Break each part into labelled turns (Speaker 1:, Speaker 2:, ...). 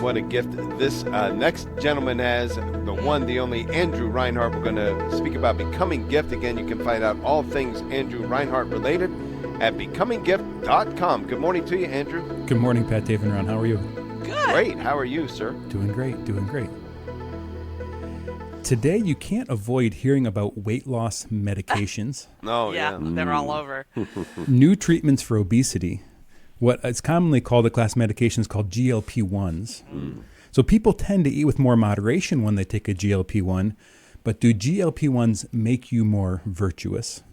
Speaker 1: What a gift this next gentleman has, the one, the only Andrew Reinhart. We're going to speak about Becoming Gift. Again, you can find out all things Andrew Reinhart related at becominggift.com. Good morning to you, Andrew.
Speaker 2: Good morning, Pat, Dave, and Ron. How are you?
Speaker 3: Good.
Speaker 1: Great. How are you, sir?
Speaker 2: Doing great, doing great. Today, you can't avoid hearing about weight loss medications.
Speaker 1: Oh,
Speaker 3: Yeah, they're all over.
Speaker 2: New treatments for obesity. What is commonly called a class of medications called GLP-1s. So people tend to eat with more moderation when they take a GLP-1, but do GLP-1s make you more virtuous?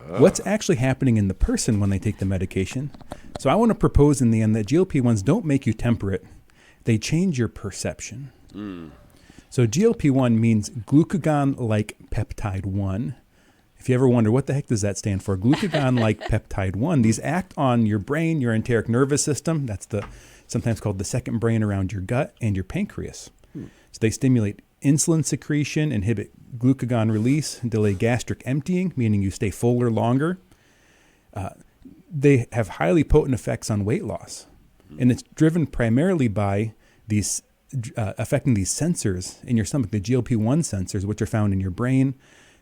Speaker 2: What's actually happening in the person when they take the medication? So I want to propose in the end that GLP-1s don't make you temperate. They change your perception. So GLP-1 means glucagon-like peptide 1. If you ever wonder, what the heck does that stand for? Glucagon-like peptide 1. These act on your brain, your enteric nervous system. That's sometimes called the second brain around your gut, and your pancreas. So they stimulate insulin secretion, inhibit glucagon release, delay gastric emptying, meaning you stay fuller longer. They have highly potent effects on weight loss. And it's driven primarily by these affecting these sensors in your stomach, the GLP-1 sensors, which are found in your brain,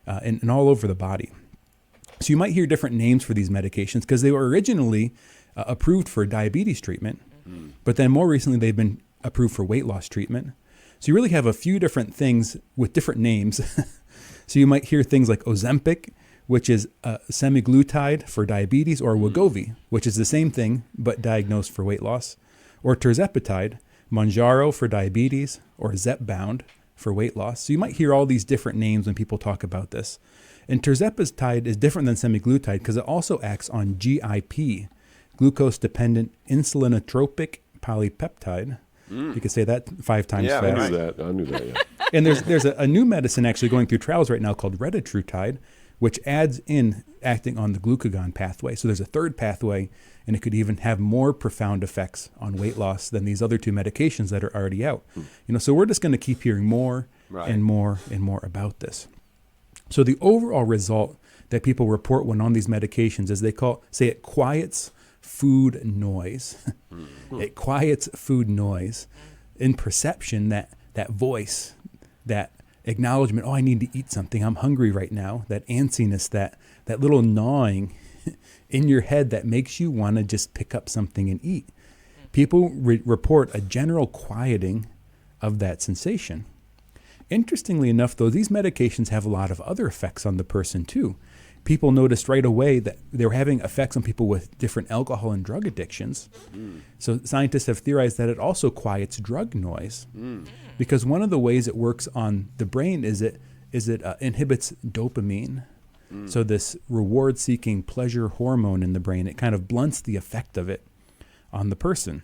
Speaker 2: and all over the body. So you might hear different names for these medications because they were originally approved for diabetes treatment, but then more recently they've been approved for weight loss treatment. So you really have a few different things with different names. So you might hear things like Ozempic, which is semaglutide for diabetes, or Wegovy, which is the same thing but diagnosed for weight loss, or tirzepatide, Mounjaro for diabetes, or Zepbound for weight loss. So you might hear all these different names when people talk about this. And tirzepatide is different than semaglutide because it also acts on GIP, glucose-dependent insulinotropic polypeptide. You could say that 5 times fast.
Speaker 4: I knew that, yeah.
Speaker 2: And there's a new medicine actually going through trials right now called retatrutide, which adds in acting on the glucagon pathway. So there's a third pathway, and it could even have more profound effects on weight loss than these other 2 medications that are already out. So we're just going to keep hearing more and more and more about this. So the overall result that people report when on these medications is say it quiets food noise. It quiets food noise in perception, that voice, that acknowledgement, I need to eat something, I'm hungry right now, that antsiness, that little gnawing in your head that makes you want to just pick up something and eat. People report a general quieting of that sensation. Interestingly enough, though, these medications have a lot of other effects on the person too. People noticed right away that they were having effects on people with different alcohol and drug addictions. So scientists have theorized that it also quiets drug noise, because one of the ways it works on the brain is it inhibits dopamine. So this reward-seeking pleasure hormone in the brain, it kind of blunts the effect of it on the person.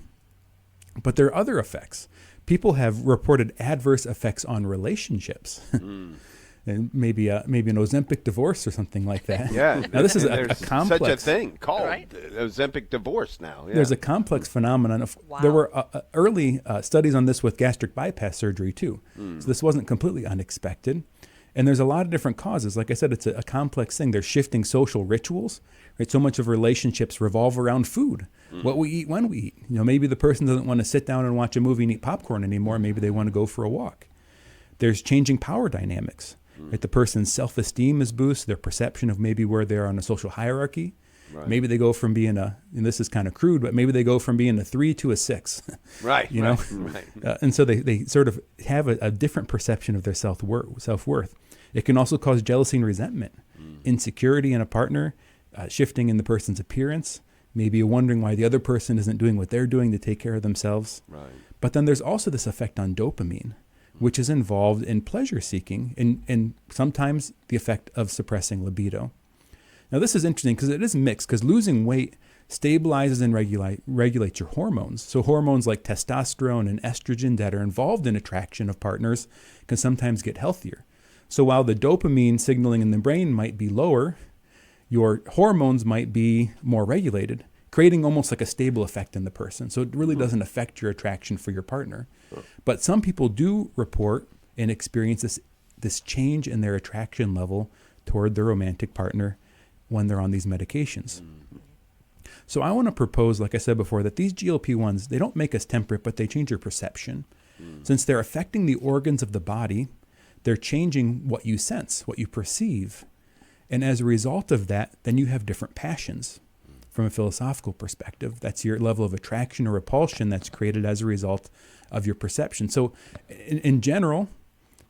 Speaker 2: But there are other effects. People have reported adverse effects on relationships. And maybe an Ozempic divorce or something like that.
Speaker 1: Yeah.
Speaker 2: Now this is a complex.
Speaker 1: Such a thing called Ozempic divorce now. Yeah.
Speaker 2: There's a complex phenomenon. There were early studies on this with gastric bypass surgery too. So this wasn't completely unexpected. And there's a lot of different causes. Like I said, it's a complex thing. There's shifting social rituals. Right? So much of relationships revolve around food, what we eat, when we eat. Maybe the person doesn't want to sit down and watch a movie and eat popcorn anymore. Maybe they want to go for a walk. There's changing power dynamics. Right? The person's self-esteem is boosted, their perception of maybe where they are on a social hierarchy. Right. Maybe they go from being and this is kind of crude, but maybe they go from being a 3 to a 6.
Speaker 1: Right.
Speaker 2: And so they sort of have a different perception of their self-worth. It can also cause jealousy and resentment, insecurity in a partner, shifting in the person's appearance. Maybe you're wondering why the other person isn't doing what they're doing to take care of themselves. Right. But then there's also this effect on dopamine, which is involved in pleasure seeking and sometimes the effect of suppressing libido. Now this is interesting because it is mixed, because losing weight stabilizes and regulates your hormones. So hormones like testosterone and estrogen that are involved in attraction of partners can sometimes get healthier. So while the dopamine signaling in the brain might be lower, your hormones might be more regulated, creating almost like a stable effect in the person. So it really doesn't affect your attraction for your partner. But some people do report and experience this change in their attraction level toward their romantic partner when they're on these medications. So I want to propose, like I said before, that these GLP-1s, they don't make us temperate, but they change your perception. Since they're affecting the organs of the body, they're changing what you sense, what you perceive. And as a result of that, then you have different passions. From a philosophical perspective, that's your level of attraction or repulsion that's created as a result of your perception. So in general,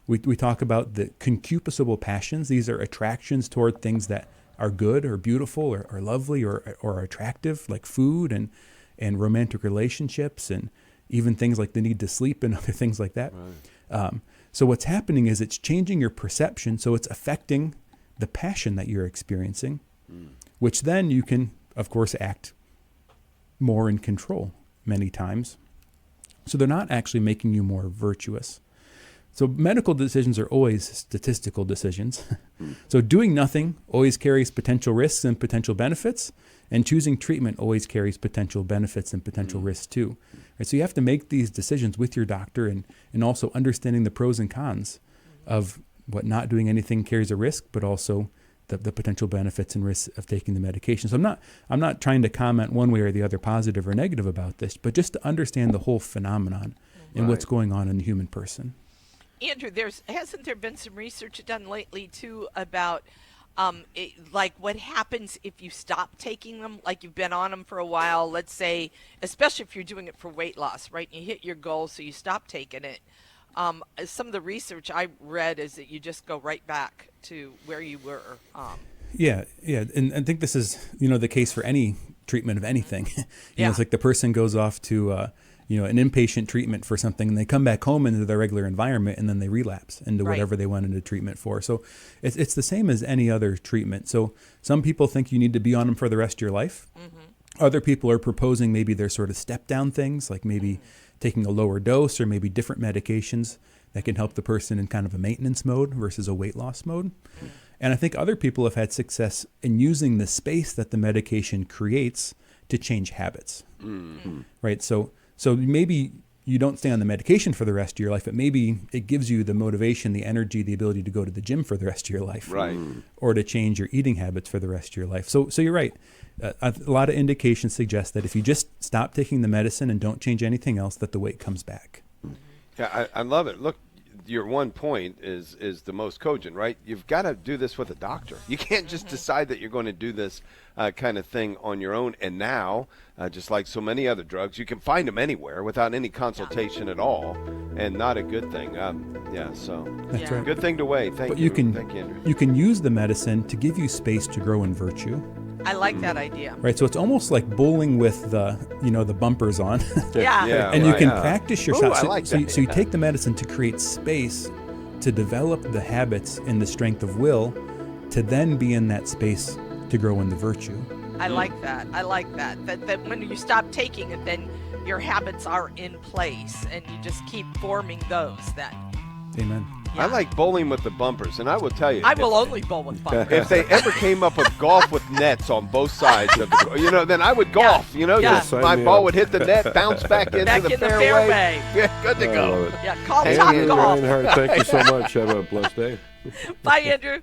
Speaker 2: we talk about the concupiscible passions. These are attractions toward things that are good or beautiful or lovely or attractive, like food and romantic relationships and even things like the need to sleep and other things like that. Right. So what's happening is it's changing your perception, so it's affecting the passion that you're experiencing, which then you can, of course, act more in control many times. So they're not actually making you more virtuous. So medical decisions are always statistical decisions. So doing nothing always carries potential risks and potential benefits, and choosing treatment always carries potential benefits and potential risks too. Right? So you have to make these decisions with your doctor and also understanding the pros and cons of what not doing anything carries a risk, but also the potential benefits and risks of taking the medication. So I'm not trying to comment one way or the other, positive or negative about this, but just to understand the whole phenomenon and what's going on in the human person.
Speaker 3: Andrew, hasn't there been some research done lately too about like what happens if you stop taking them, like you've been on them for a while, let's say, especially if you're doing it for weight loss, right? You hit your goal, so you stop taking it. Some of the research I read is that you just go right back to where you were.
Speaker 2: Yeah. And I think this is, the case for any treatment of anything. It's like the person goes off to, an inpatient treatment for something, and they come back home into their regular environment, and then they relapse into whatever they went into treatment for. So it's the same as any other treatment. So some people think you need to be on them for the rest of your life. Other people are proposing maybe they're sort of step down things, like maybe taking a lower dose or maybe different medications that can help the person in kind of a maintenance mode versus a weight loss mode. And I think other people have had success in using the space that the medication creates to change habits, right? So maybe you don't stay on the medication for the rest of your life, but maybe it gives you the motivation, the energy, the ability to go to the gym for the rest of your life, or to change your eating habits for the rest of your life. So you're right. A lot of indications suggest that if you just stop taking the medicine and don't change anything else, that the weight comes back.
Speaker 1: Yeah, I love it. Look, your one point is the most cogent, right? You've got to do this with a doctor. You can't just decide that you're going to do this kind of thing on your own. And now, just like so many other drugs, you can find them anywhere without any consultation at all, and not a good thing.
Speaker 2: That's right.
Speaker 1: Good thing to weigh. Thank you, Andrew.
Speaker 2: You can use the medicine to give you space to grow in virtue.
Speaker 3: I like that idea.
Speaker 2: Right, so it's almost like bowling with the bumpers on. And you can practice your shots.
Speaker 1: I like that.
Speaker 2: So you take the medicine to create space to develop the habits and the strength of will to then be in that space to grow in the virtue.
Speaker 3: I like that. That when you stop taking it, then your habits are in place and you just keep forming those then.
Speaker 2: Amen.
Speaker 1: I like bowling with the bumpers, and I will tell you,
Speaker 3: I will only bowl with bumpers.
Speaker 1: if they ever came up with golf with nets on both sides of the, then I would golf. My ball would hit the net, bounce back into the fairway. Yeah, good to go.
Speaker 3: Call Top Golf.
Speaker 4: Reinhart, thank you so much. Have a blessed day.
Speaker 3: Bye, Andrew.